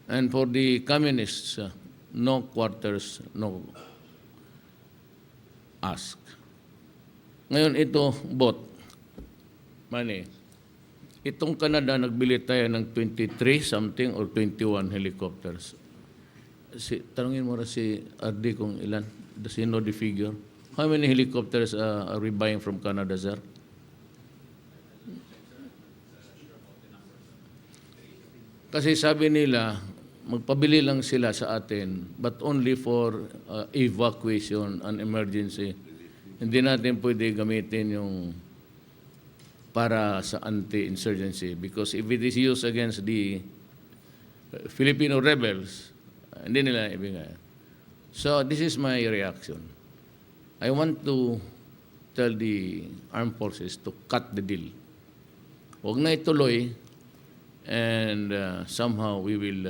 And for the communists, no quarters, no ask. Ngayon ito, bot, money. Itong Canada, nagbili tayo ng 23 something or 21 helicopters. Tanungin mo na si RD kung ilan. Does he know the figure? How many helicopters are we buying from Canada, sir? Kasi sabi nila, magpabili lang sila sa atin, but only for evacuation and emergency. Hindi natin pwede gamitin yung para sa anti-insurgency because if it is used against the Filipino rebels, hindi nila ibigay. So this is my reaction. I want to tell the armed forces to cut the deal. Huwag na ituloy and somehow we will